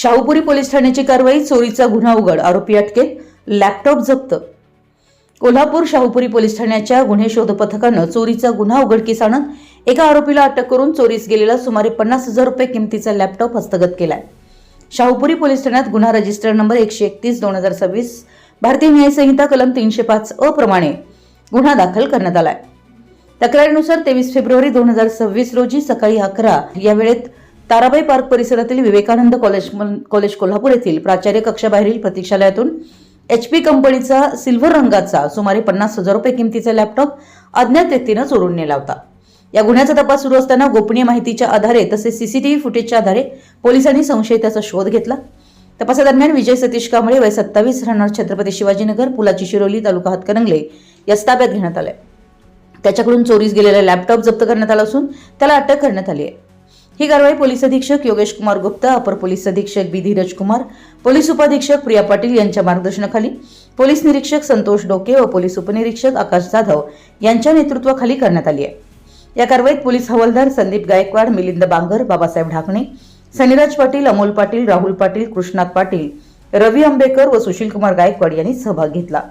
Shahupuri police ठाण्याची कारवाई, चोरीचा गुन्हा उघड, आरोपी अटकेत, लॅपटॉप जप्त। कोल्हापूर शाहूपुरी पोलीस ठाण्याच्या गुन्हे शोध पथकानं चोरीचा गुन्हा उघडकीस आणत एका आरोपीला अटक करून चोरीस गेलेला सुमारे 50,000 रुपये किमतीचा लॅपटॉप हस्तगत केलाय। शाहूपुरी पोलीस ठाण्यात गुन्हा रजिस्टर नंबर 131/2026 भारतीय न्याय संहिता कलम 305 अ प्रमाणे गुन्हा दाखल करण्यात आलाय। तक्रारीनुसार 23 फेब्रुवारी 2026 रोजी सकाळी 11 या वेळेत ताराबाई पार्क परिसरातील विवेकानंद कॉलेज कोल्हापूर येथील प्राचार्य कक्षाबाहेरील प्रतीक्षालयातून HP कंपनीचा सिल्व्हर रंगाचा सुमारे 50,000 रुपये किमतीचा लॅपटॉप अज्ञात व्यक्तीने चोरून नेला होता। या गुन्ह्याचा तपास सुरू असताना गोपनीय माहितीच्या आधारे तसेच CCTV फुटेजच्या आधारे पोलिसांनी संशयिताचा शोध घेतला। तपासादरम्यान विजय सतीश कांबळे वय 27 राहणार छत्रपती शिवाजीनगर पुलाची शिरोली तालुका हातकणंगले यास ताब्यात घेण्यात आले। त्याच्याकडून चोरीस गेलेला लॅपटॉप जप्त करण्यात आला असून त्याला अटक करण्यात आली आहे। ही कारवाई पोलीस अधीक्षक योगेश कुमार गुप्ता, अपर पोलीस अधीक्षक बी धीरज कुमार, पोलीस उपाधीक्षक प्रिया पाटील यांच्या मार्गदर्शनाखाली पोलीस निरीक्षक संतोष डोके व पोलीस उपनिरीक्षक आकाश जाधव यांच्या नेतृत्वाखाली करण्यात आली आहे। या कारवाईत पोलीस हवालदार संदीप गायकवाड, मिलिंद बांगर, बाबासाहेब ढाकणे, सनीराज पाटील, अमोल पाटील, राहुल पाटील, कृष्णात पाटील, रवी आंबेकर व सुशील कुमार गायकवाड यांनी सहभाग घेतला।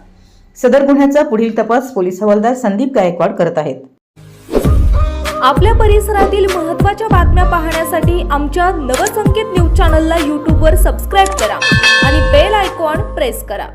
सदर गुन्ह्याचा पुढील तपास पोलीस हवालदार संदीप गायकवाड करत आहेत। आपल्या परिसरातील महत्त्वाच्या बातम्या पाहण्यासाठी आमच्या नवसंकेत न्यूज चॅनलला YouTube वर सबस्क्राइब करा आणि बेल आयकॉन प्रेस करा।